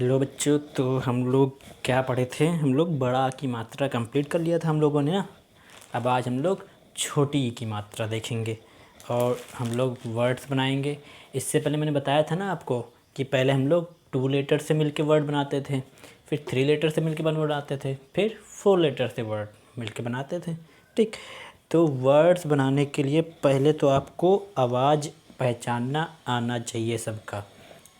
Hello बच्चों। तो हम लोग क्या पढ़े थे? हम लोग बड़ा की मात्रा कंप्लीट कर लिया था हम लोगों ने ना। अब आज हम लोग छोटी की मात्रा देखेंगे और हम लोग वर्ड्स बनाएंगे। इससे पहले मैंने बताया था ना आपको कि पहले हम लोग 2 लेटर से मिलके वर्ड बनाते थे, फिर 3 लेटर से मिलके वर्ड बनाते थे, फिर 4 लेटर से वर्ड मिलके बनाते थे। ठीक, तो वर्ड्स बनाने के लिए पहले तो आपको आवाज़ पहचानना आना चाहिए सबका।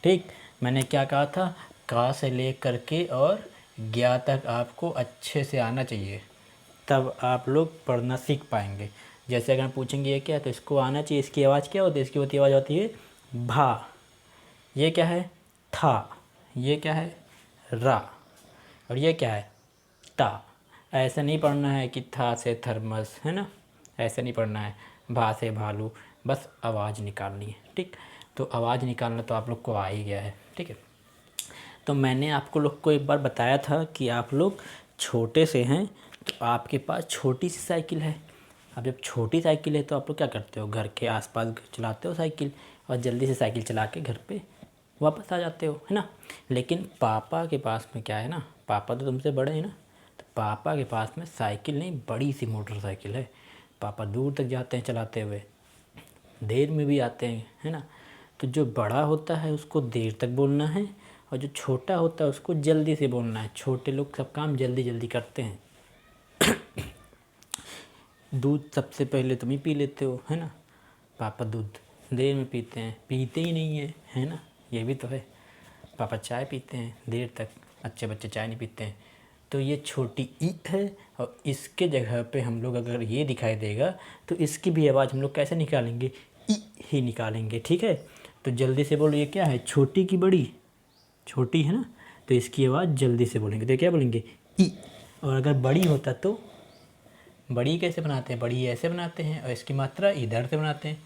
ठीक, मैंने क्या कहा था, का से ले करके और ज्ञा तक आपको अच्छे से आना चाहिए, तब आप लोग पढ़ना सीख पाएंगे। जैसे अगर हम पूछेंगे ये क्या है तो इसको आना चाहिए। इसकी आवाज़ क्या होती है? इसकी होती आवाज़ होती है भा। ये क्या है? था। ये क्या है? रा। और ये क्या है? ता। ऐसा नहीं पढ़ना है कि था से थर्मस, है ना, ऐसा नहीं पढ़ना है। भा से भालू, बस आवाज़ निकालनी है। ठीक, तो आवाज़ निकालना तो आप लोग को आ ही गया है। ठीक है, तो मैंने आपको लोग को एक बार बताया था कि आप लोग छोटे से हैं तो आपके पास छोटी सी साइकिल है। अब जब छोटी साइकिल है तो आप लोग क्या करते हो, घर के आसपास चलाते हो साइकिल और जल्दी से साइकिल चला के घर पे वापस आ जाते हो, है ना। लेकिन पापा के पास में क्या है ना, पापा तो तुमसे बड़े हैं ना, तो पापा के पास में साइकिल नहीं, बड़ी सी मोटरसाइकिल है। पापा दूर तक जाते हैं चलाते हुए, देर में भी आते हैं, है ना। तो जो बड़ा होता है उसको देर तक बोलना है और जो छोटा होता है उसको जल्दी से बोलना है। छोटे लोग सब काम जल्दी जल्दी करते हैं। दूध सबसे पहले तुम ही पी लेते हो, है ना। पापा दूध देर में पीते हैं, पीते ही नहीं है ना, ये भी तो है। पापा चाय पीते हैं देर तक, अच्छे बच्चे चाय नहीं पीते हैं। तो ये छोटी ई है और इसके जगह पे हम लोग अगर ये दिखाई देगा तो इसकी भी आवाज़ हम लोग कैसे निकालेंगे? ई ही निकालेंगे। ठीक है, तो जल्दी से बोलो, ये क्या है? छोटी की बड़ी, छोटी है ना, तो इसकी आवाज़ जल्दी से बोलेंगे तो क्या बोलेंगे? ई। और अगर बड़ी होता तो बड़ी कैसे बनाते हैं? बड़ी ऐसे बनाते हैं और इसकी मात्रा इधर से बनाते हैं।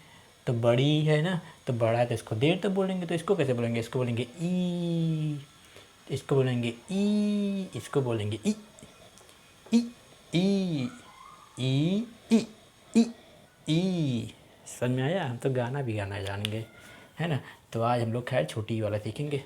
तो बड़ी है ना, तो बड़ा है तो इसको देर तक बोलेंगे, तो इसको कैसे बोलेंगे? इसको बोलेंगे ई, इसको बोलेंगे ई, इसको बोलेंगे ई ई ई ई ई ई ई। समझ में आया? हम तो गाना भी गाना जानेंगे, है ना। तो आज हम लोग खैर छोटी वाला सीखेंगे।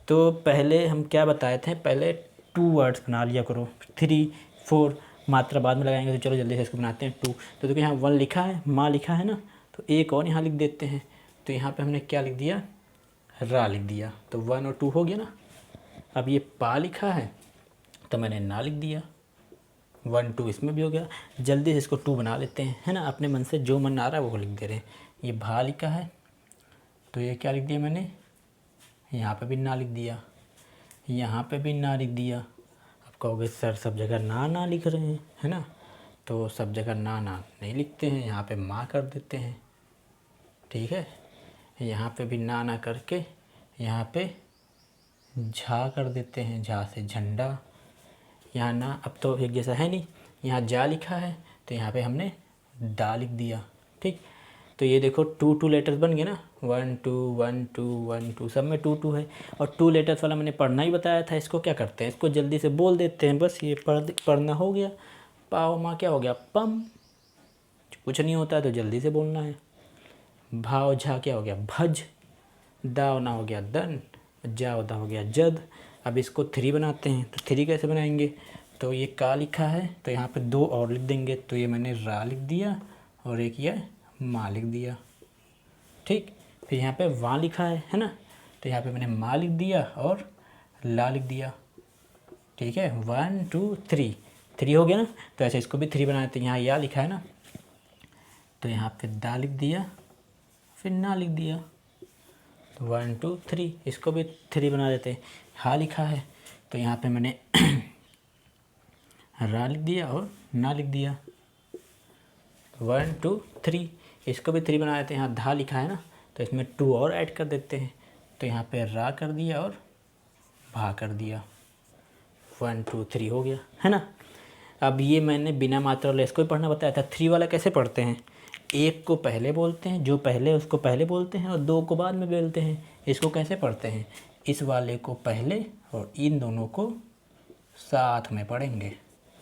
तो पहले हम क्या बताए थे, पहले 2 वर्ड्स बना लिया करो, 3 4 मात्रा बाद में लगाएंगे। तो चलो जल्दी से इसको बनाते हैं 2। तो देखो यहाँ 1 लिखा है, माँ लिखा है ना, तो एक और यहाँ लिख देते हैं। तो यहाँ पे हमने क्या लिख दिया? रा लिख दिया, तो 1 और 2 हो गया ना। अब ये पा लिखा है तो मैंने ना लिख दिया, 1 2 इसमें भी हो गया। जल्दी से इसको 2 बना लेते हैं, है ना। अपने मन से जो मन आ रहा है वो लिख दे रहे हैं। ये भा लिखा है तो ये क्या लिख दिया मैंने? यहाँ पे भी ना लिख दिया, यहाँ पे भी ना लिख दिया। अब कहोगे सर सब जगह ना ना लिख रहे हैं, है ना। तो सब जगह ना ना नहीं लिखते हैं, यहाँ पे माँ कर देते हैं। ठीक है, यहाँ पे भी ना ना करके यहाँ पे झा कर देते हैं, झा से झंडा। यहाँ ना अब तो एक जैसा है नहीं, यहाँ जा लिखा है तो यहाँ पे हमने डा लिख दिया। ठीक, तो ये देखो 2 2 लेटर्स बन गए ना, 1 2 1 2 1 2, सब में 2 2 है। और 2 लेटर्स वाला मैंने पढ़ना ही बताया था। इसको क्या करते हैं, इसको जल्दी से बोल देते हैं, बस ये पढ़ना हो गया। पाओ माँ क्या हो गया? पम। कुछ नहीं होता है तो जल्दी से बोलना है। भाव झा क्या हो गया? भज। दाव ना हो गया दन, जाव दा हो गया जद। अब इसको 3 बनाते हैं, तो 3 कैसे बनाएंगे? तो ये का लिखा है तो यहाँ पे 2 और लिख देंगे। तो ये मैंने रा लिख दिया और एक ये माँ लिख दिया। ठीक, फिर यहाँ पे वाँ लिखा है ना, तो यहाँ पे मैंने माँ लिख दिया और ला लिख दिया। ठीक है, 1 2 3 3 हो गया ना। तो ऐसे इसको भी 3 बनाते हैं। यहाँ या लिखा है ना, तो यहाँ पे दा लिख दिया, फिर ना लिख दिया। तो 1 2 3, इसको भी 3 बना देते हैं। हा लिखा है तो यहाँ पे मैंने रा लिख दिया और ना लिख दिया। 1 2 3, इसको भी 3 बना देते हैं। यहाँ धा लिखा है ना, तो इसमें 2 और ऐड कर देते हैं। तो यहाँ पे रा कर दिया और भा कर दिया। 1 2 3 हो गया, है ना। अब ये मैंने बिना मात्रा वाले इसको भी पढ़ना बताया था। 3 वाला कैसे पढ़ते हैं? एक को पहले बोलते हैं, जो पहले उसको पहले बोलते हैं और 2 को बाद में बोलते हैं। इसको कैसे पढ़ते हैं? इस वाले को पहले और इन दोनों को साथ में पढ़ेंगे।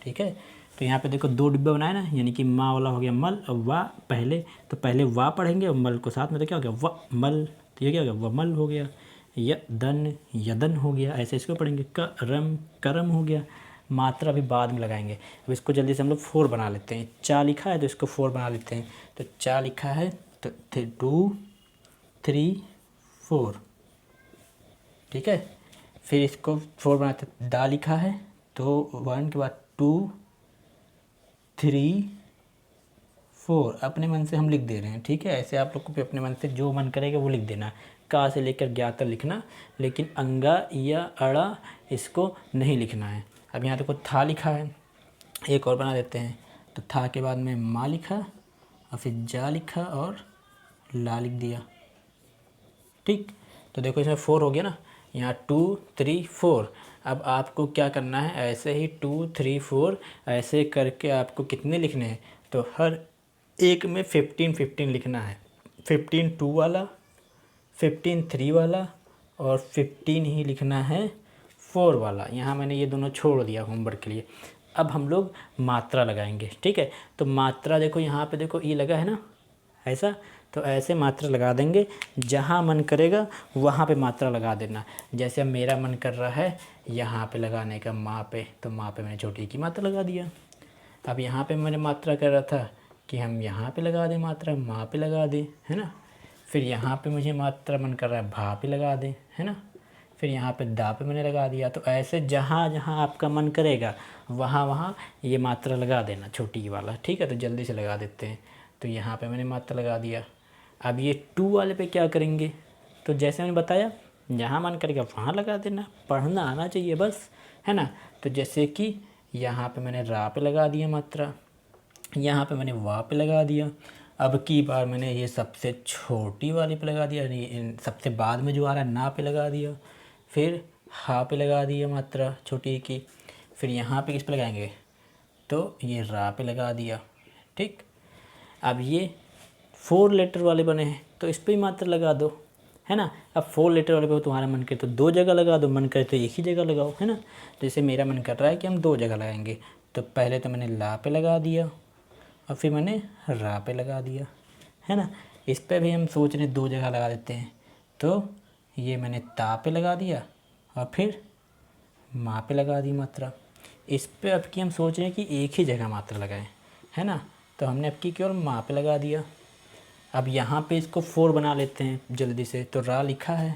ठीक है, तो यहाँ पे देखो 2 डिब्बे बनाए ना, यानी कि माँ वाला हो गया मल और वाह पहले, तो पहले वाह पढ़ेंगे और मल को साथ में, तो क्या हो गया? व मल। तो ये क्या हो गया? व मल हो गया। यदन यदन हो गया, ऐसे इसको पढ़ेंगे। करम करम हो गया। मात्रा अभी बाद में लगाएंगे। अब इसको जल्दी से हम लोग 4 बना लेते हैं। चा लिखा है तो इसको 4 बना लेते हैं। तो चा लिखा है तो 2 3 4, ठीक है। फिर इसको 4 बनाते हैं। दा लिखा है तो 1 के बाद 2 3 4 अपने मन से हम लिख दे रहे हैं, ठीक है। ऐसे आप लोग को भी अपने मन से जो मन करेगा वो लिख देना। का से लेकर ज्ञा तक लिखना, लेकिन अंगा या अड़ा इसको नहीं लिखना है। अब यहाँ देखो था लिखा है, एक और बना देते हैं। तो था के बाद में माँ लिखा और फिर जा लिखा और ला लिख दिया, ठीक। तो देखो इसमें 4 हो गया ना, यहाँ 2 3 4। अब आपको क्या करना है, ऐसे ही 2 3 4 ऐसे करके आपको कितने लिखने हैं, तो हर एक में 15 15 लिखना है। 15 2 वाला, 15 3 वाला और 15 ही लिखना है 4 वाला। यहाँ मैंने ये दोनों छोड़ दिया होमवर्क के लिए। अब हम लोग मात्रा लगाएंगे, ठीक है। तो मात्रा देखो यहाँ पे देखो ई लगा है ना, ऐसा, तो ऐसे मात्रा लगा देंगे। जहाँ मन करेगा वहाँ पे मात्रा लगा देना। जैसे अब मेरा मन कर रहा है यहाँ पे लगाने का माँ पे, तो माँ पे मैंने छोटी की मात्रा लगा दिया। अब यहाँ पे मैंने मात्रा कर रहा था कि हम यहाँ पे लगा दें मात्रा, माँ पे लगा दें, है ना। फिर यहाँ पे मुझे मात्रा मन कर रहा है भा पे लगा दें, है ना। फिर यहाँ पे दा पे मैंने लगा दिया। तो ऐसे जहाँ जहाँ आपका मन करेगा वहाँ वहाँ ये मात्रा लगा देना, छोटी वाला, ठीक है। तो जल्दी से लगा देते हैं। तो यहाँ पे मैंने मात्रा लगा दिया। अब ये 2 वाले पे क्या करेंगे, तो जैसे मैंने बताया जहाँ मन करेगा वहाँ लगा देना, पढ़ना आना चाहिए बस, है ना। तो जैसे कि यहाँ पे मैंने रा पे लगा दिया मात्रा, यहाँ पे मैंने वा पे लगा दिया। अब की बार मैंने ये सबसे छोटी वाली पे लगा दिया, सबसे बाद में जो आ रहा है ना पे लगा दिया। फिर हा पे लगा दिया मात्रा छोटी की। फिर यहाँ पे किस पे लगाएंगे, तो ये रा पे लगा दिया, ठीक। अब ये 4 लेटर वाले बने हैं तो इस पर ही मात्रा लगा दो, है ना। अब 4 लेटर वाले पे तुम्हारा मन करे तो 2 जगह लगा दो, मन करे तो एक ही जगह लगाओ, है ना। जैसे मेरा मन कर रहा है कि हम 2 जगह लगाएंगे, तो पहले तो मैंने ला पे लगा दिया और फिर मैंने रा पे लगा दिया, है ना। इस पे भी हम सोच रहे 2 जगह लगा देते हैं। तो ये मैंने ता पे लगा दिया और फिर माँ पे लगा दी मात्रा। इस पे अब की हम सोच रहे हैं कि एक ही जगह मात्रा लगाएं, है ना। तो हमने अब की केवल माँ पे लगा दिया। अब यहाँ पे इसको 4 बना लेते हैं जल्दी से। तो रा लिखा है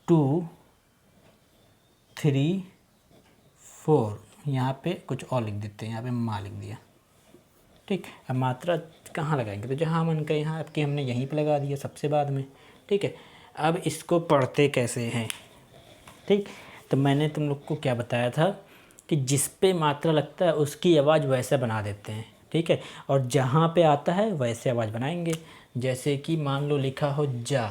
2 3 4, यहाँ पे कुछ और लिख देते हैं, यहाँ पे माँ लिख दिया, ठीक। अब मात्रा कहाँ लगाएंगे, तो जहाँ मन का, यहाँ आपके हमने यहीं पे लगा दिया सबसे बाद में, ठीक है। अब इसको पढ़ते कैसे हैं, ठीक। तो मैंने तुम लोग को क्या बताया था कि जिस पे मात्रा लगता है उसकी आवाज़ वैसे बना देते हैं, ठीक है। और जहाँ पे आता है वैसे आवाज़ बनाएंगे। जैसे कि मान लो लिखा हो जा,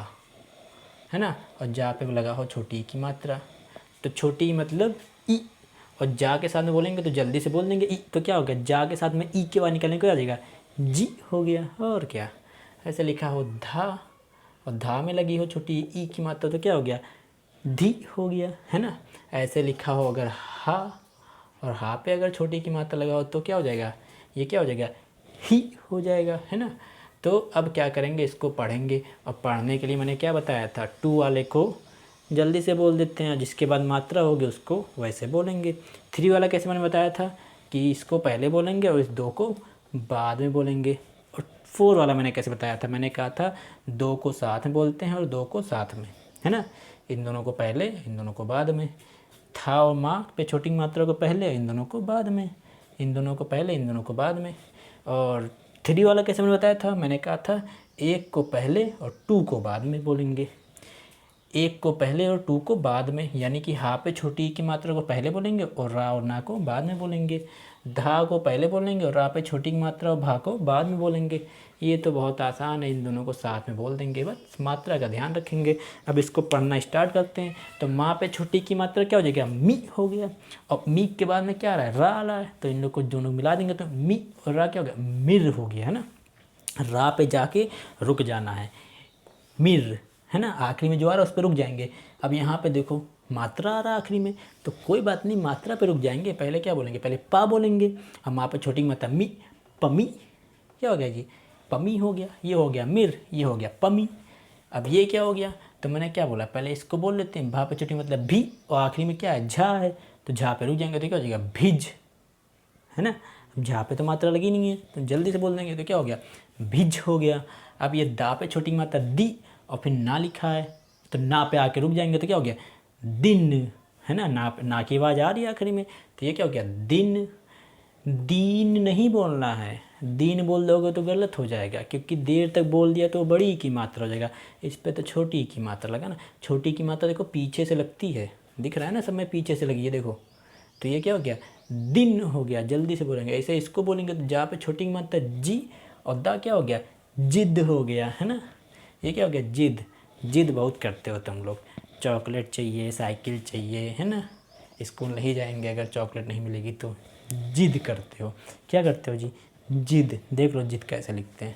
है ना, और जा पे लगा हो छोटी की मात्रा, तो छोटी मतलब ई, और जा के साथ में बोलेंगे तो जल्दी से बोल देंगे ई, तो क्या हो गया, जा के साथ में ई के बाद निकलने को आ जाएगा जी हो गया। और क्या, ऐसे लिखा हो धा और धा में लगी हो छोटी ई की मात्रा तो क्या हो गया धी हो गया, है ना। ऐसे लिखा हो अगर हा और हा पे अगर छोटी की मात्रा लगा हो तो क्या हो जाएगा, ये क्या हो जाएगा ही हो जाएगा, है ना। तो अब क्या करेंगे, इसको पढ़ेंगे। और पढ़ने के लिए मैंने क्या बताया था, 2 वाले को जल्दी से बोल देते हैं, जिसके बाद मात्रा होगी उसको वैसे बोलेंगे। 3 वाला कैसे मैंने बताया था कि इसको पहले बोलेंगे और इस 2 को बाद में बोलेंगे। और 4 वाला मैंने कैसे बताया था, मैंने कहा था 2 को साथ में बोलते हैं और 2 को साथ में, है ना। इन दोनों को पहले, इन दोनों को बाद में। था और माँ पे छोटी मात्रा को पहले, इन दोनों को बाद में, इन दोनों को पहले, इन दोनों को बाद में। और 3 वाला कैसे मैंने बताया था, मैंने कहा था 1 को पहले और 2 को बाद में बोलेंगे। 1 को पहले और 2 को बाद में, यानी कि हा पे छोटी की मात्रा को पहले बोलेंगे और रा और ना को बाद में बोलेंगे। धा को पहले बोलेंगे और रा पे छोटी की मात्रा और भा को बाद में बोलेंगे। ये तो बहुत आसान है, इन दोनों को साथ में बोल देंगे, बस मात्रा का ध्यान रखेंगे। अब इसको पढ़ना स्टार्ट करते हैं। तो माँ पे छोटी की मात्रा क्या हो जाएगा, मी हो गया। और मी के बाद में क्या आ रहा है, रा आ रहा है, तो इन लोग को दोनों मिला देंगे तो मी और रा क्या हो गया, मिर हो गया, है ना। रा पे जाके रुक जाना है, मिर, है ना। आखिरी में जो आ रहा है उस पर रुक जाएंगे। अब यहाँ पे देखो मात्रा आ रहा है आखिरी में, तो कोई बात नहीं, मात्रा पे रुक जाएंगे। पहले क्या बोलेंगे, पहले पा बोलेंगे। अब माँ पे छोटी मात्रा मी, पमी, क्या हो गया जी, पमी हो गया। ये हो गया मिर, ये हो गया पमी। अब ये क्या हो गया, तो मैंने क्या बोला, पहले इसको बोल लेते हैं, भा पे छोटी मतलब भी, और आखिरी में क्या है, झा है, तो झा पे रुक जाएंगे तो क्या हो जाएगा, भिज, है ना। अब झा पे तो मात्रा लगी नहीं है तो जल्दी से बोल देंगे तो क्या हो गया, भिज हो गया। अब ये दा पे छोटी मात्रा दी और फिर ना लिखा है तो ना पे आके रुक जाएंगे तो क्या हो गया, दिन, है ना। ना की आवाज़ आ रही है आखिरी में, तो ये क्या हो गया, दिन। दीन नहीं बोलना है, दीन बोल दोगे तो गलत हो जाएगा, क्योंकि देर तक बोल दिया तो बड़ी की मात्रा हो जाएगा, इस पे तो छोटी की मात्रा लगा ना। छोटी की मात्रा देखो पीछे से लगती है, दिख रहा है ना, सब में पीछे से लगी है देखो, तो ये क्या हो गया, दिन हो गया। जल्दी से बोलेंगे, ऐसे इसको बोलेंगे तो जा पे छोटी की मात्रा जी, और दा क्या हो गया, जिद हो गया, है ना। ये क्या हो गया, जिद। जिद बहुत करते हो तुम लोग, चॉकलेट चाहिए, साइकिल चाहिए, है ना। स्कूल नहीं जाएंगे अगर चॉकलेट नहीं मिलेगी तो, जिद करते हो। क्या करते हो जी, जिद। देख लो जिद कैसे लिखते हैं।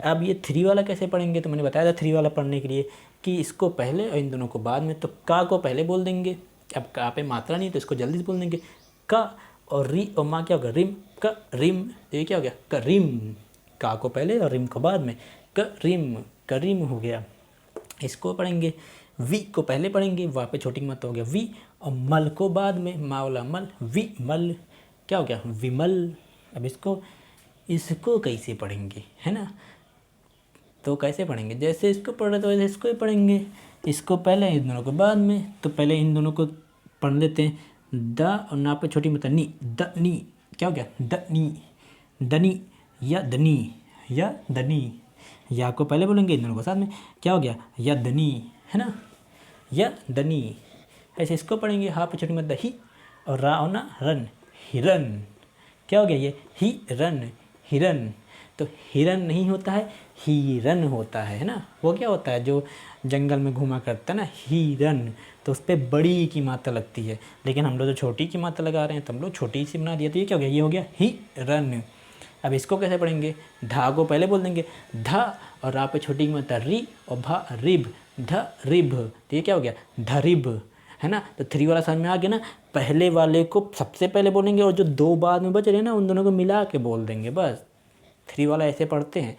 अब ये 3 वाला कैसे पढ़ेंगे, तो मैंने बताया था 3 वाला पढ़ने के लिए कि इसको पहले और इन दोनों को बाद में। तो का को पहले बोल देंगे, अब का पे मात्रा नहीं तो इसको जल्दी से बोल देंगे, का और री और माँ क्या होगा, रिम, का रिम। ये क्या हो गया, करीम। का को पहले और रिम को बाद में, करीम, करीम हो गया। इसको पढ़ेंगे, वी को पहले पढ़ेंगे, वहाँ पे छोटी मात्रा हो गया वी, और मल को बाद में, मा वाला मल, वी मल, क्या हो गया, विमल। अब इसको कैसे पढ़ेंगे, है ना। तो कैसे पढ़ेंगे, जैसे इसको पढ़ रहे तो वैसे इसको ही पढ़ेंगे, इसको पहले इन दोनों को बाद में। तो पहले इन दोनों को पढ़ लेते हैं, द और ना पे छोटी मात्रा नी, द नी, क्या हो गया, द नी, दनी या दनी, या दनी। या को पहले बोलेंगे, इन दोनों को साथ में, क्या हो गया, या दनी, है ना, या दनी। ऐसे इसको पढ़ेंगे, हा पे छोटी मात्रा ही, और रा और ना रन, हिरन। क्या हो गया, ये ही रन, हिरन। तो हिरन नहीं होता है, हिरन होता है ना। वो क्या होता है जो जंगल में घूमा करता है ना, हिरन, तो उस पर बड़ी की मात्रा लगती है, लेकिन हम लोग जो छोटी की मात्रा लगा रहे हैं तो हम लोग छोटी सी बना दिया, तो ये क्या हो गया, ये हो गया हिरन। अब इसको कैसे पढ़ेंगे, धा को पहले बोल देंगे, धा और रा पे छोटी की मात्रा री, और भा रिब, ध रिब, तो ये क्या हो गया, धरिब, है ना। तो 3 वाला समझ में आ गया ना। पहले वाले को सबसे पहले बोलेंगे और जो 2 बाद में बच रहे हैं ना उन दोनों को मिला के बोल देंगे, बस। 3 वाला ऐसे पढ़ते हैं।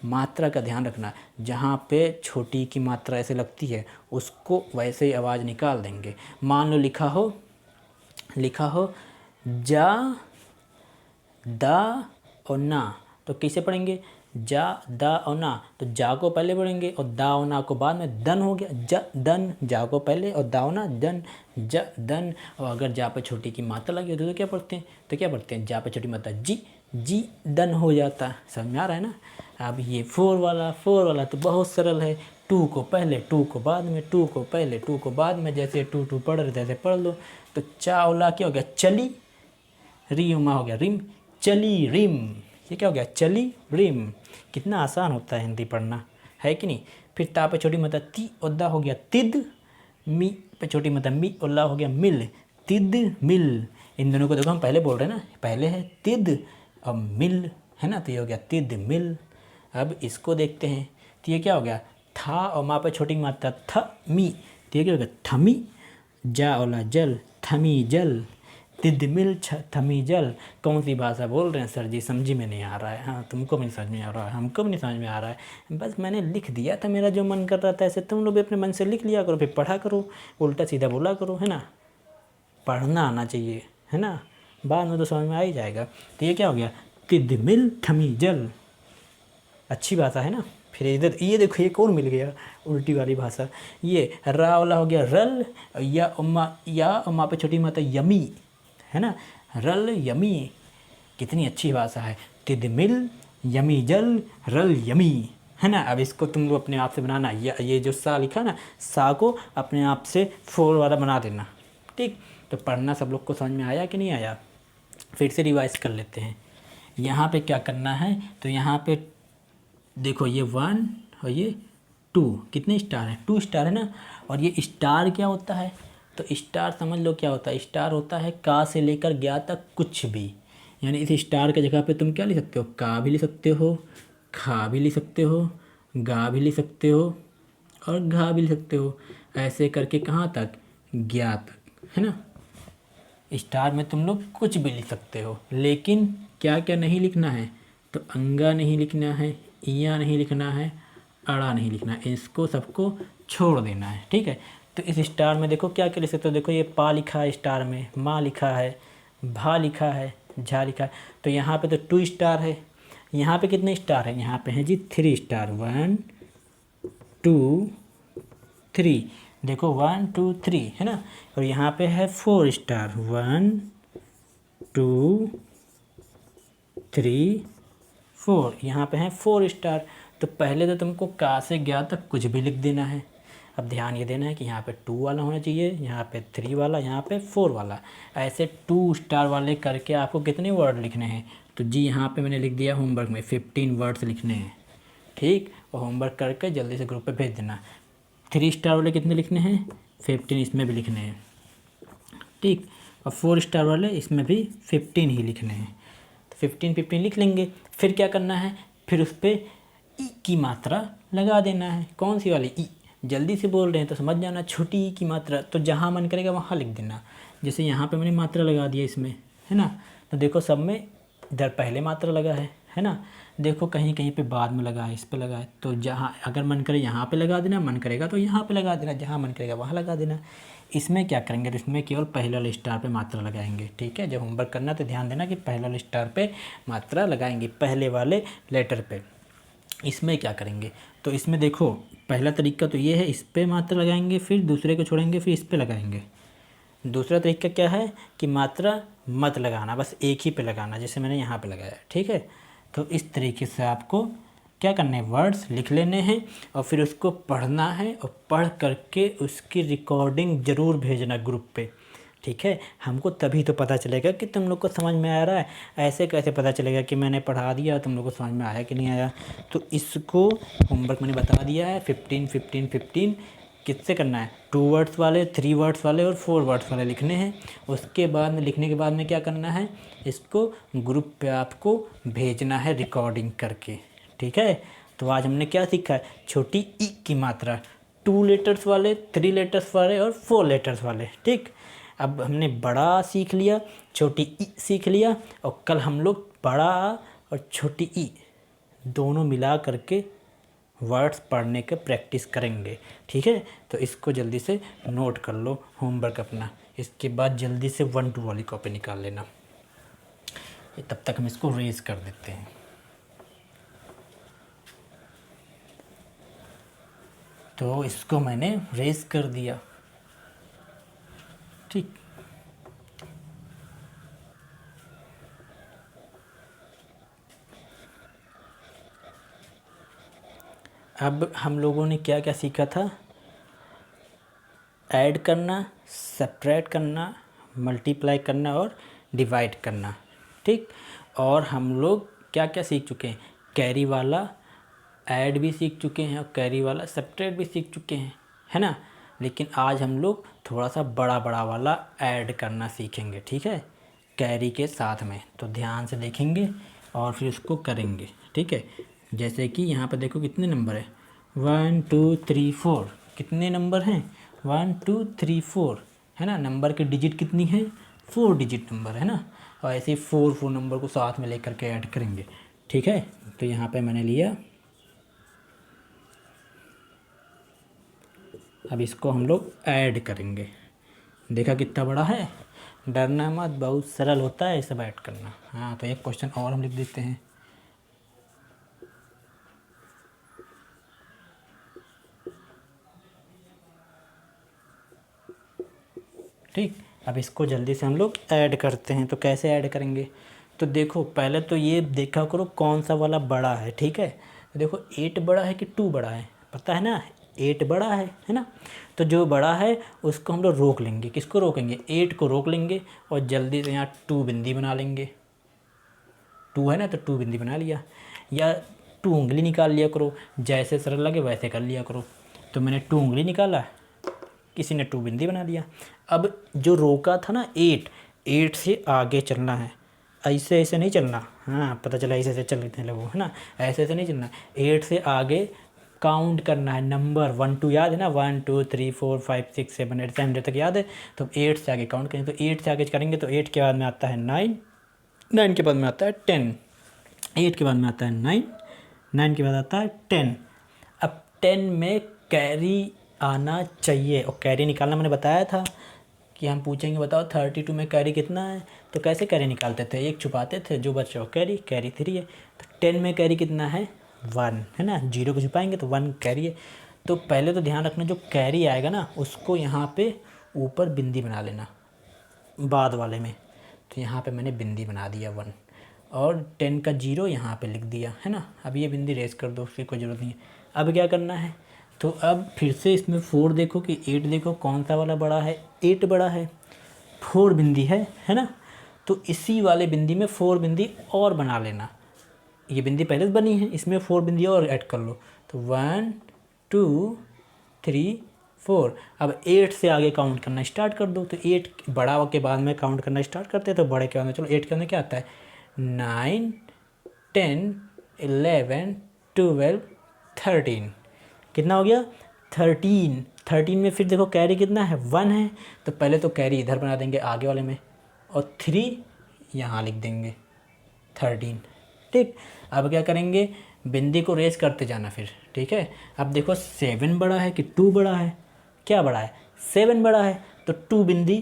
मात्रा का ध्यान रखना, जहाँ पे छोटी की मात्रा ऐसे लगती है उसको वैसे ही आवाज़ निकाल देंगे। मान लो लिखा हो जा, दा और ना, तो कैसे पढ़ेंगे, जा, दा और ना। तो जा को पहले पढ़ेंगे और दा और ना को बाद में, दन हो गया, ज दन। जा को पहले और दा और ना, दन, ज दन। और अगर जा पे छोटी की मात्रा लगी होती तो क्या पढ़ते हैं, जा पे छोटी मात्रा जी, जी दन हो जाता। समझ में आ रहा है ना। अब ये 4 वाला तो बहुत सरल है। 2 को पहले, 2 को बाद में, 2 को पहले, 2 को बाद में, जैसे 2 पढ़ रहे जैसे पढ़ लो। तो चावला क्या हो गया, चली, रीमा हो गया रिम, चली रिम। ये क्या हो गया, चली रिम। कितना आसान होता है हिंदी पढ़ना, है कि नहीं। फिर ता पे छोटी मात्रा ती और दा हो गया तिद, मी पे छोटी मात्रा मी और ला हो गया मिल, तिद मिल। इन दोनों को देखो हम पहले बोल रहे हैं ना, पहले है तिद और मिल, है ना, तो ये हो गया तिद मिल। अब इसको देखते हैं, तो ये क्या हो गया, था और माँ पे छोटी मात्रा थ मी, तो ये क्या हो गया, थमी, जा ओला जल, थमी जल, तिदमिल थमी जल। कौन सी भाषा बोल रहे हैं सर जी, समझ में नहीं आ रहा है। हाँ, तुमको भी नहीं समझ में आ रहा है, हमको भी नहीं समझ में आ रहा है, बस मैंने लिख दिया था, मेरा जो मन कर रहा था। ऐसे तुम लोग भी अपने मन से लिख लिया करो, फिर पढ़ा करो, उल्टा सीधा बोला करो, है ना। पढ़ना आना चाहिए, है ना, बाद में तो समझ में आ ही जाएगा। तो ये क्या हो गया, तिदमिल थमी जल। अच्छी भाषा है ना। फिर इधर ये देखो, ये कौन मिल गया, उल्टी वाली भाषा। ये रा वाला हो गया रल, या उम्मा पे छोटी मात्रा यमी, है ना, रल यमी। कितनी अच्छी भाषा है, तिदमिल यमी जल, रल यमी, है ना। अब इसको तुम लोग अपने आप से बनाना, ये जो सा लिखा ना, सा को अपने आप से 4 वाला बना देना, ठीक। तो पढ़ना सब लोग को समझ में आया कि नहीं आया, फिर से रिवाइज कर लेते हैं। यहाँ पे क्या करना है, तो यहाँ पे देखो ये 1 और ये 2, कितने स्टार हैं, 2 स्टार है ना। और ये स्टार क्या होता है, तो स्टार समझ लो क्या होता है, स्टार होता है का से लेकर ज्ञा तक कुछ भी। यानी इस स्टार के जगह पे तुम क्या लिख सकते हो, का भी लिख सकते हो, खा भी लिख सकते हो, गा भी लिख सकते हो, और घा भी लिख सकते हो। ऐसे करके कहाँ तक, ज्ञा तक, है ना। स्टार में तुम लोग कुछ भी लिख सकते हो, लेकिन क्या क्या नहीं लिखना है, तो अंगा नहीं लिखना है, इया नहीं लिखना है, अड़ा नहीं लिखना है, इसको सबको छोड़ देना है। ठीक है, तो इस स्टार में देखो क्या क्या लिख सकते हो। देखो ये पा लिखा है स्टार में, माँ लिखा है, भा लिखा है, झा लिखा है। तो यहाँ पे तो 2 स्टार है। यहाँ पे कितने स्टार है? यहाँ पे है जी 3 स्टार। 1 2 3, देखो 1 2 3 है ना। और यहाँ पे है 4 स्टार। 1 2 3 4, यहाँ पे है 4 स्टार। तो पहले तो तुमको का से ज्ञा तक कुछ भी लिख देना है। अब ध्यान ये देना है कि यहाँ पे 2 वाला होना चाहिए, यहाँ पे 3 वाला, यहाँ पे 4 वाला। ऐसे 2 स्टार वाले करके आपको कितने वर्ड लिखने हैं? तो जी यहाँ पे मैंने लिख दिया होमवर्क में 15 वर्ड्स लिखने हैं। ठीक, और होमवर्क करके जल्दी से ग्रुप पे भेज देना। 3 स्टार वाले कितने लिखने हैं? 15 इसमें भी लिखने हैं। ठीक, और 4 स्टार वाले इसमें भी 15 ही लिखने हैं। तो 15 लिख लेंगे। फिर क्या करना है? फिर उस पर ई की मात्रा लगा देना है। कौन सी वाली? ई। जल्दी से बोल रहे हैं तो समझ जाना, छोटी ई की मात्रा। तो जहाँ मन करेगा वहाँ लिख देना। जैसे यहाँ पे मैंने मात्रा लगा दिया इसमें, है ना। तो देखो सब में इधर पहले मात्रा लगा है ना। देखो कहीं कहीं पे बाद में लगा है, इस पे लगा है। तो जहाँ अगर मन करे यहाँ पे लगा देना, मन करेगा तो यहाँ पे लगा देना, जहाँ मन करेगा वहाँ लगा देना। इसमें क्या करेंगे? तो इसमें केवल पहले वाले स्टार पे मात्रा लगाएंगे। ठीक है, जब होमवर्क करना तो ध्यान देना कि पहले वाले स्टार पे मात्रा लगाएंगे, पहले वाले लेटर पे। इसमें क्या करेंगे? तो इसमें देखो पहला तरीका तो ये है, इस पर मात्रा लगाएंगे, फिर दूसरे को छोड़ेंगे, फिर इस पर लगाएंगे। दूसरा तरीका क्या है कि मात्रा मत लगाना, बस एक ही पे लगाना, जैसे मैंने यहाँ पे लगाया। ठीक है, तो इस तरीके से आपको क्या करना है? वर्ड्स लिख लेने हैं और फिर उसको पढ़ना है, और पढ़ करके उसकी रिकॉर्डिंग ज़रूर भेजना ग्रुप पे। ठीक है, हमको तभी तो पता चलेगा कि तुम लोग को समझ में आ रहा है। ऐसे कैसे पता चलेगा कि मैंने पढ़ा दिया तुम लोग को समझ में आया कि नहीं आया? तो इसको होमवर्क मैंने बता दिया है। 15 15 15 किससे करना है? 2 वर्ड्स वाले, 3 वर्ड्स वाले और 4 वर्ड्स वाले लिखने हैं। उसके बाद में लिखने के बाद में क्या करना है? इसको ग्रुप पे आपको भेजना है रिकॉर्डिंग करके। ठीक है, तो आज हमने क्या सीखा है? छोटी ई की मात्रा, 2 लेटर्स वाले, 3 लेटर्स वाले और 4 लेटर्स वाले। ठीक, अब हमने बड़ा सीख लिया, छोटी ई सीख लिया, और कल हम लोग बड़ा और छोटी ई दोनों मिला करके वर्ड्स पढ़ने के प्रैक्टिस करेंगे। ठीक है, तो इसको जल्दी से नोट कर लो होमवर्क अपना। इसके बाद जल्दी से 1 2 वाली कॉपी निकाल लेना। तब तक हम इसको रेज कर देते हैं। तो इसको मैंने रेज कर दिया। ठीक, अब हम लोगों ने क्या क्या सीखा था? ऐड करना, सब्ट्रैक्ट करना, मल्टीप्लाई करना और डिवाइड करना। ठीक, और हम लोग क्या क्या सीख चुके हैं? कैरी वाला ऐड भी सीख चुके हैं और कैरी वाला सब्ट्रैक्ट भी सीख चुके हैं, है ना। लेकिन आज हम लोग थोड़ा सा बड़ा बड़ा वाला ऐड करना सीखेंगे। ठीक है, कैरी के साथ में। तो ध्यान से देखेंगे और फिर उसको करेंगे। ठीक है, जैसे कि यहाँ पर देखो कितने नंबर है? 1 2 3 4। कितने नंबर हैं? 1 2 3 4, है ना। नंबर की डिजिट कितनी है? 4 डिजिट नंबर, है ना। और ऐसे ही 4 नंबर को साथ में लेकर के ऐड करेंगे। ठीक है, तो यहाँ पे मैंने लिया। अब इसको हम लोग ऐड करेंगे। देखा कितना बड़ा है? डरना मत, बहुत सरल होता है सब ऐड करना। हाँ, तो एक क्वेश्चन और हम लिख देते हैं। ठीक, अब इसको जल्दी से हम लोग ऐड करते हैं। तो कैसे ऐड करेंगे? तो देखो पहले तो ये देखा करो कौन सा वाला बड़ा है। ठीक है, तो देखो 8 बड़ा है कि 2 बड़ा है? पता है ना, 8 बड़ा है ना। तो जो बड़ा है उसको हम लोग रोक लेंगे। किसको रोकेंगे? 8 को रोक लेंगे और जल्दी से यहाँ 2 बिंदी बना लेंगे। 2 है ना, तो 2 बिंदी बना लिया, या 2 उंगली निकाल लिया करो। जैसे सरल लगे वैसे कर लिया करो। तो मैंने 2 उंगली निकाला, किसी ने 2 बिंदी बना दिया। अब जो रोका था ना 8 से आगे चलना है, ऐसे ऐसे नहीं चलना। हाँ, पता चला ऐसे ऐसे चलते हैं लोग, है ना। ऐसे ऐसे नहीं चलना, 8 से आगे काउंट करना है। नंबर 1 2 याद है ना, 1 2 3 4 5 6 7 8 7 तक याद है। तो 8 से आगे काउंट करेंगे। तो 8 से आगे करेंगे तो 8 के बाद में आता है 9, 9 के बाद में आता है 10, 8 के बाद में आता है 9, 9 के बाद आता है 10। अब 10 में कैरी आना चाहिए, और कैरी निकालना मैंने बताया था कि हम पूछेंगे बताओ 32 में कैरी कितना है, तो कैसे कैरी निकालते थे, एक छुपाते थे, जो बचा वो कैरी 3 है। तो 10 में कैरी कितना है 1 है ना, 0 को छुपाएंगे तो 1 कैरी है। तो पहले तो ध्यान रखना जो कैरी आएगा ना उसको यहाँ पे ऊपर बिंदी बना लेना बाद वाले में। तो यहाँ पे मैंने बिंदी बना दिया 1, और 10 का 0 यहाँ पे लिख दिया है ना। अब ये बिंदी रेस कर दो, उसकी कोई ज़रूरत नहीं है। अब क्या करना है, तो अब फिर से इसमें 4 देखो कि 8 देखो कौन सा वाला बड़ा है, 8 बड़ा है, 4 बिंदी है ना। तो इसी वाले बिंदी में 4 बिंदी और बना लेना। ये बिंदी पहले से बनी है, इसमें 4 बिंदी और ऐड कर लो। तो 1 2 3 4। अब 8 से आगे काउंट करना स्टार्ट कर दो। तो 8 बड़ा के बाद में काउंट करना स्टार्ट करते हैं, तो बड़े के बाद में चलो 8 के अंदर क्या आता है 9 10 11 12 13। कितना हो गया 13 में फिर देखो कैरी कितना है 1 है, तो पहले तो कैरी इधर बना देंगे आगे वाले में, और 3 यहाँ लिख देंगे 13। ठीक, अब क्या करेंगे बिंदी को रेस करते जाना फिर। ठीक है, अब देखो 7 बड़ा है कि 2 बड़ा है, क्या बड़ा है 7 बड़ा है, तो 2 बिंदी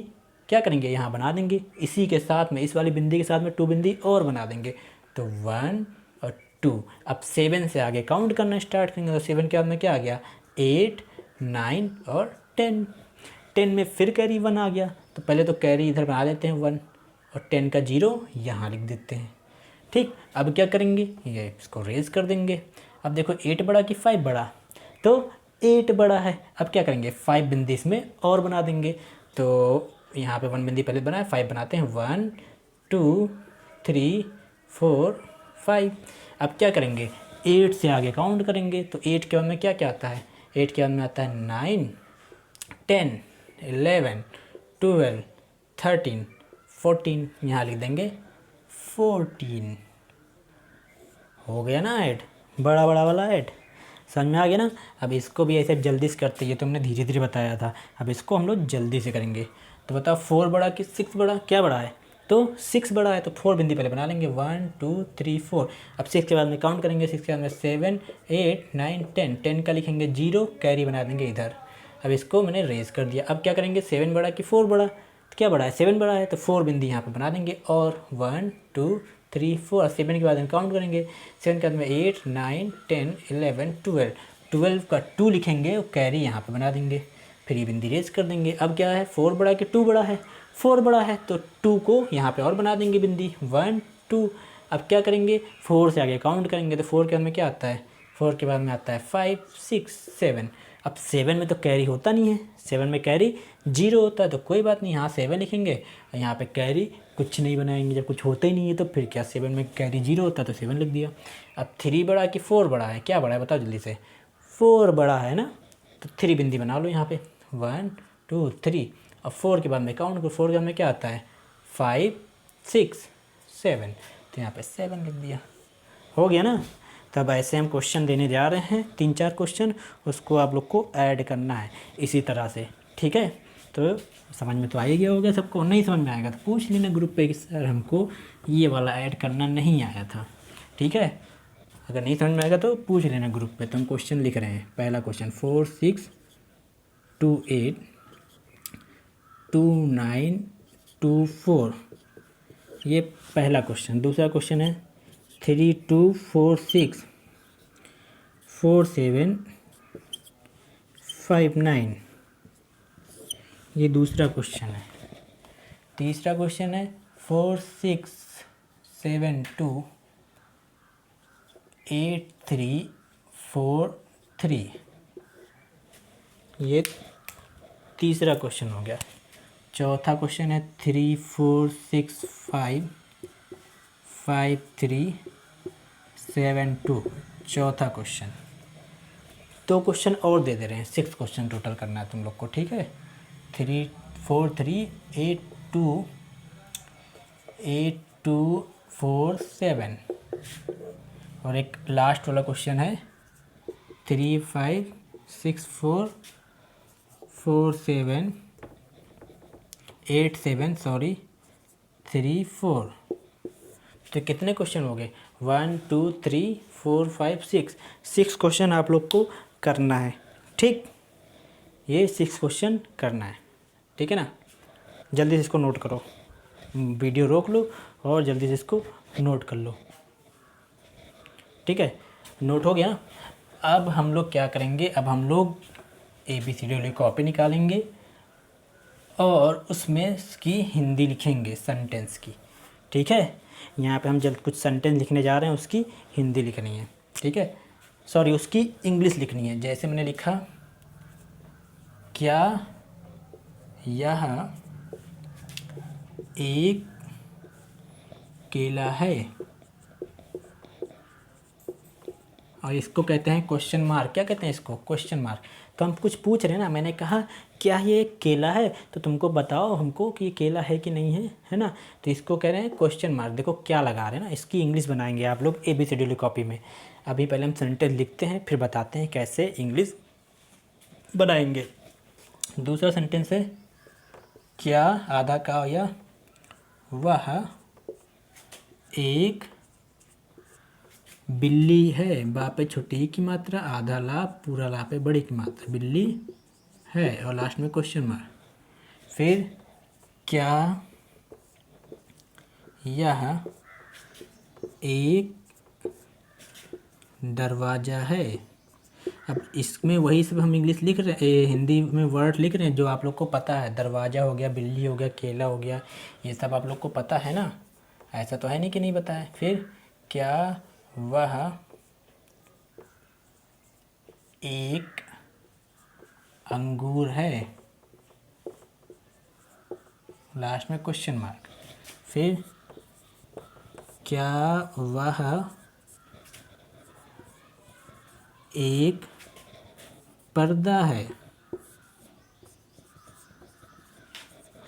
क्या करेंगे यहाँ बना देंगे, इसी के साथ में इस वाली बिंदी के साथ में 2 बिंदी और बना देंगे। तो 1 और 2। अब 7 से आगे काउंट करना स्टार्ट करेंगे। तो 7 के बाद में क्या आ गया 8 9 और 10। 10 में फिर कैरी 1 आ गया, तो पहले तो कैरी इधर बना देते हैं 1, और 10 का 0 यहाँ लिख देते हैं। ठीक, अब क्या करेंगे ये इसको रेज कर देंगे। अब देखो 8 बड़ा कि 5 बड़ा, तो 8 बड़ा है। अब क्या करेंगे 5 बिंदी इसमें और बना देंगे। तो यहाँ पे 1 बिंदी पहले बनाए, 5 बनाते हैं 1 2 3 4 5। अब क्या करेंगे 8 से आगे काउंट करेंगे। तो 8 के बाद में क्या क्या आता है, 8 के बाद में आता है 9 10 11 12 13 14। यहाँ लिख देंगे 14। हो गया ना ऐड, बड़ा बड़ा वाला ऐड, समझ में आ गया ना। अब इसको भी ऐसे जल्दी से करते, ये तो हमने धीरे धीरे बताया था, अब इसको हम लोग जल्दी से करेंगे। तो बताओ 4 बड़ा कि 6 बड़ा, क्या बड़ा है, तो 6 बड़ा है। तो 4 बिंदी पहले बना लेंगे 1 2 3 4। अब 6 के बाद में काउंट करेंगे, 6 के बाद में 7 8 9 10। 10 का लिखेंगे 0, कैरी बना देंगे इधर। अब इसको मैंने रेज कर दिया। अब क्या करेंगे 7 बड़ा कि 4 बड़ा, तो क्या बड़ा है 7 बड़ा है, तो 4 बिंदी यहाँ पे बना देंगे, और 1 2 3 4। 7 के बाद हम काउंट करेंगे, 7 के बाद में 8 9 10 11 12। 12 का 2 लिखेंगे और कैरी यहाँ पे बना देंगे, फिर ये बिंदी रेज कर देंगे। अब क्या है 4 बड़ा कि 2 बड़ा है, 4 बड़ा है, तो 2 को यहाँ पे और बना देंगे बिंदी 1 2। अब क्या करेंगे 4 से आगे काउंट करेंगे। तो 4 के बाद में क्या आता है, 4 के बाद में आता है 5 6 7। अब 7 में तो कैरी होता नहीं है, 7 में कैरी 0 होता है, तो कोई बात नहीं, यहाँ 7 लिखेंगे और यहाँ पे कैरी कुछ नहीं बनाएंगे। जब कुछ होता ही नहीं है तो फिर क्या 7 में कैरी 0 होता है, तो 7 लिख दिया। अब 3 बड़ा कि 4 बड़ा है, क्या बड़ा है बताओ जल्दी से, 4 बड़ा है ना, तो 3 बिंदी बना लो यहाँ पे 1 2 3। अब 4 के बाद में काउंट करो, 4 के बाद में क्या आता है 5 6 7, तो यहाँ पे 7 लिख दिया। हो गया ना। तब ऐसे हम क्वेश्चन देने जा रहे हैं 3-4 क्वेश्चन, उसको आप लोग को ऐड करना है इसी तरह से। ठीक है, तो समझ में तो आ ही गया होगा सबको, नहीं समझ में आएगा तो पूछ लेना ग्रुप पे कि सर हमको ये वाला ऐड करना नहीं आया था। ठीक है, अगर नहीं समझ में आएगा तो पूछ लेना ग्रुप पे। तो हम क्वेश्चन लिख रहे हैं, पहला क्वेश्चन 4 6 2 8 2 9 2 4, ये पहला क्वेश्चन। दूसरा क्वेश्चन है 3 2 4 6 4 7 5 9, ये दूसरा क्वेश्चन है। तीसरा क्वेश्चन है 4 6 7 2 8 3 4 3, ये तीसरा क्वेश्चन हो गया। चौथा क्वेश्चन है 3 4 6 5 5 3 7 2, चौथा क्वेश्चन। 2 क्वेश्चन और दे रहे हैं, 6 क्वेश्चन टोटल करना है तुम लोग को। ठीक है, 3 4 3 8 2 4 7, और एक लास्ट वाला क्वेश्चन है 3 5 6 4 4 7 8 7 3 4। तो कितने क्वेश्चन हो गए 1 2 3 4 5 6 क्वेश्चन आप लोग को करना है। ठीक, ये 6 क्वेश्चन करना है। ठीक है ना, जल्दी से इसको नोट करो, वीडियो रोक लो और जल्दी से इसको नोट कर लो। ठीक है, नोट हो गया। अब हम लोग क्या करेंगे, अब हम लोग ABCD वाली कॉपी निकालेंगे और उसमें इसकी हिंदी लिखेंगे सेंटेंस की। ठीक है, यहाँ पे हम जब कुछ सेंटेंस लिखने जा रहे हैं उसकी हिंदी लिखनी है। ठीक है, सॉरी उसकी इंग्लिश लिखनी है। जैसे मैंने लिखा, क्या यह एक केला है, और इसको कहते हैं क्वेश्चन मार्क। क्या कहते हैं इसको? Question mark. तो हम कुछ पूछ रहे हैं ना, मैंने कहा क्या ये एक केला है, तो तुमको बताओ हमको कि ये केला है कि नहीं है, है ना। तो इसको कह रहे हैं क्वेश्चन मार्क। देखो क्या लगा रहे हैं ना, इसकी इंग्लिश बनाएंगे आप लोग ABCD वाली कॉपी में। अभी पहले हम सेंटेंस लिखते हैं, फिर बताते हैं कैसे इंग्लिश बनाएंगे। दूसरा सेंटेंस है, क्या आधा का या वह एक बिल्ली है। बा पे छोटी की मात्रा, आधा ला, पूरा ला पे बड़ी की मात्रा, बिल्ली है, और लास्ट में क्वेश्चन मार्क। फिर क्या यह एक दरवाज़ा है। अब इसमें वही सब हम इंग्लिश लिख रहे हैं, हिंदी में वर्ड लिख रहे हैं जो आप लोग को पता है। दरवाज़ा हो गया, बिल्ली हो गया, केला हो गया, ये सब आप लोग को पता है ना। ऐसा तो है नहीं कि नहीं पता है। फिर क्या वह एक अंगूर है, लास्ट में क्वेश्चन मार्क। फिर क्या वह एक पर्दा है,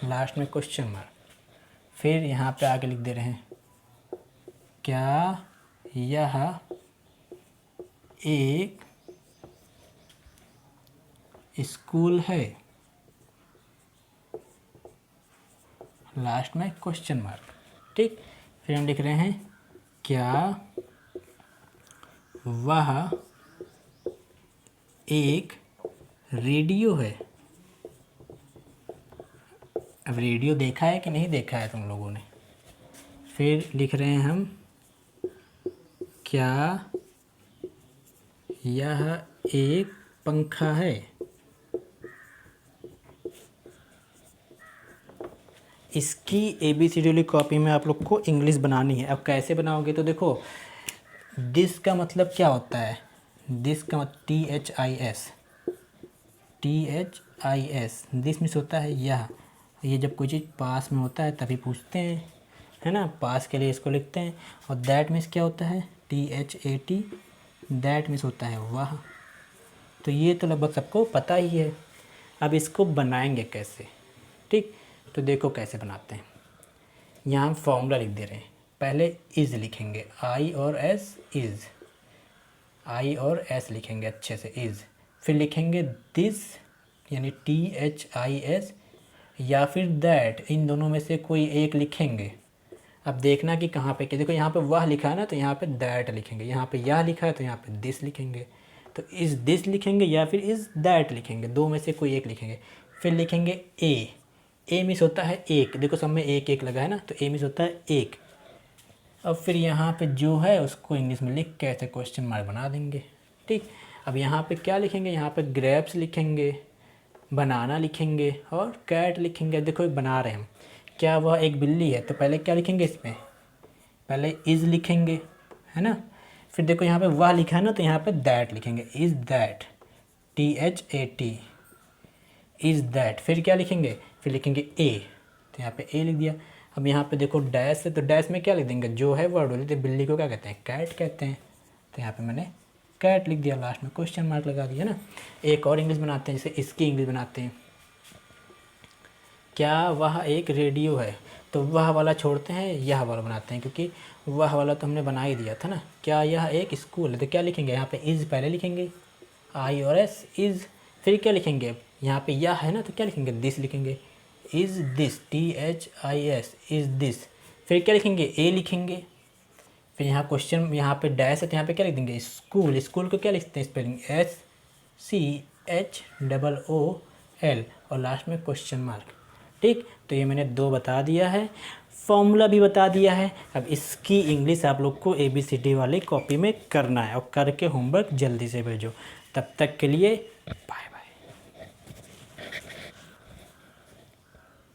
लास्ट में क्वेश्चन मार्क। फिर यहाँ पे आगे लिख दे रहे हैं, क्या यह एक स्कूल है, लास्ट में क्वेश्चन मार्क। ठीक, फिर हम लिख रहे हैं, क्या वह एक रेडियो है। अब रेडियो देखा है कि नहीं देखा है तुम लोगों ने। फिर लिख रहे हैं हम, क्या यह एक पंखा है। इसकी ABCD वाली कॉपी में आप लोग को इंग्लिश बनानी है। अब कैसे बनाओगे, तो देखो दिस का मतलब क्या होता है। दिस का मतलब THIS दिस मीन्स होता है यह। ये जब कोई चीज़ पास में होता है तभी पूछते हैं, है ना, पास के लिए इसको लिखते हैं। और दैट मीन्स क्या होता है, THAT, दैट मीन्स होता है वह। तो ये तो लगभग सबको पता ही है। अब इसको बनाएंगे कैसे, ठीक, तो देखो कैसे बनाते हैं। यहाँ हम फॉर्मूला लिख दे रहे हैं। पहले इज़ लिखेंगे, I और S, इज़, I और S लिखेंगे अच्छे से, इज़। फिर लिखेंगे दिस यानी THIS, या फिर दैट, इन दोनों में से कोई एक लिखेंगे। अब देखना कि कहाँ पे, कि देखो यहाँ पे वह लिखा है ना, तो यहाँ पे दैट लिखेंगे। यहाँ पे यह लिखा है तो यहाँ पे दिस लिखेंगे। तो इज़ दिस लिखेंगे या फिर इज़ दैट लिखेंगे, दो में से कोई एक लिखेंगे। फिर लिखेंगे ए मीन्स होता है एक, देखो सब में एक एक लगा है ना, तो ए मीन्स होता है एक। अब फिर यहाँ पे जो है उसको इंग्लिश में लिख के ऐसे क्वेश्चन मार्क बना देंगे। ठीक, अब यहाँ पे क्या लिखेंगे, यहाँ पे ग्रेप्स लिखेंगे, बनाना लिखेंगे और कैट लिखेंगे। देखो बना रहे हैं हम, क्या वह एक बिल्ली है, तो पहले क्या लिखेंगे, इसमें पहले इज़ लिखेंगे, है ना। फिर देखो यहाँ पे वह लिखा है ना, तो यहाँ पे दैट लिखेंगे, is that, THAT, is that. फिर क्या लिखेंगे, फिर लिखेंगे ए, तो यहाँ पे ए लिख दिया। अब यहाँ पे देखो डैश है, तो डैश में क्या लिख देंगे, जो है वर्ड बोले, तो बिल्ली को क्या कहते हैं, कैट कहते हैं, तो यहाँ पे मैंने कैट लिख दिया, लास्ट में क्वेश्चन मार्क लगा दिया ना। एक और इंग्लिश बनाते हैं, जैसे इसकी इंग्लिश बनाते हैं, क्या वह एक रेडियो है, तो वह वाला छोड़ते हैं, यह वाला बनाते हैं, क्योंकि वह वाला तो हमने बना ही दिया था ना। क्या यह एक स्कूल है, तो क्या लिखेंगे, यहाँ पे इज़ पहले लिखेंगे, I और S, इज़। फिर क्या लिखेंगे, यहाँ पे यह है ना, तो क्या लिखेंगे, दिस लिखेंगे, is this, THIS, is this. फिर क्या लिखेंगे, ए लिखेंगे। फिर यहाँ क्वेश्चन, यहाँ पे डैश है, तो यहाँ पे क्या लिख देंगे, स्कूल। स्कूल को क्या लिखते हैं स्पेलिंग, CHOOL और लास्ट में क्वेश्चन मार्क। ठीक, तो ये मैंने 2 बता दिया है, फॉर्मूला भी बता दिया है। अब इसकी इंग्लिश आप लोग को ABCD वाली कॉपी में करना है और करके होमवर्क जल्दी से भेजो। तब तक के लिए बाय।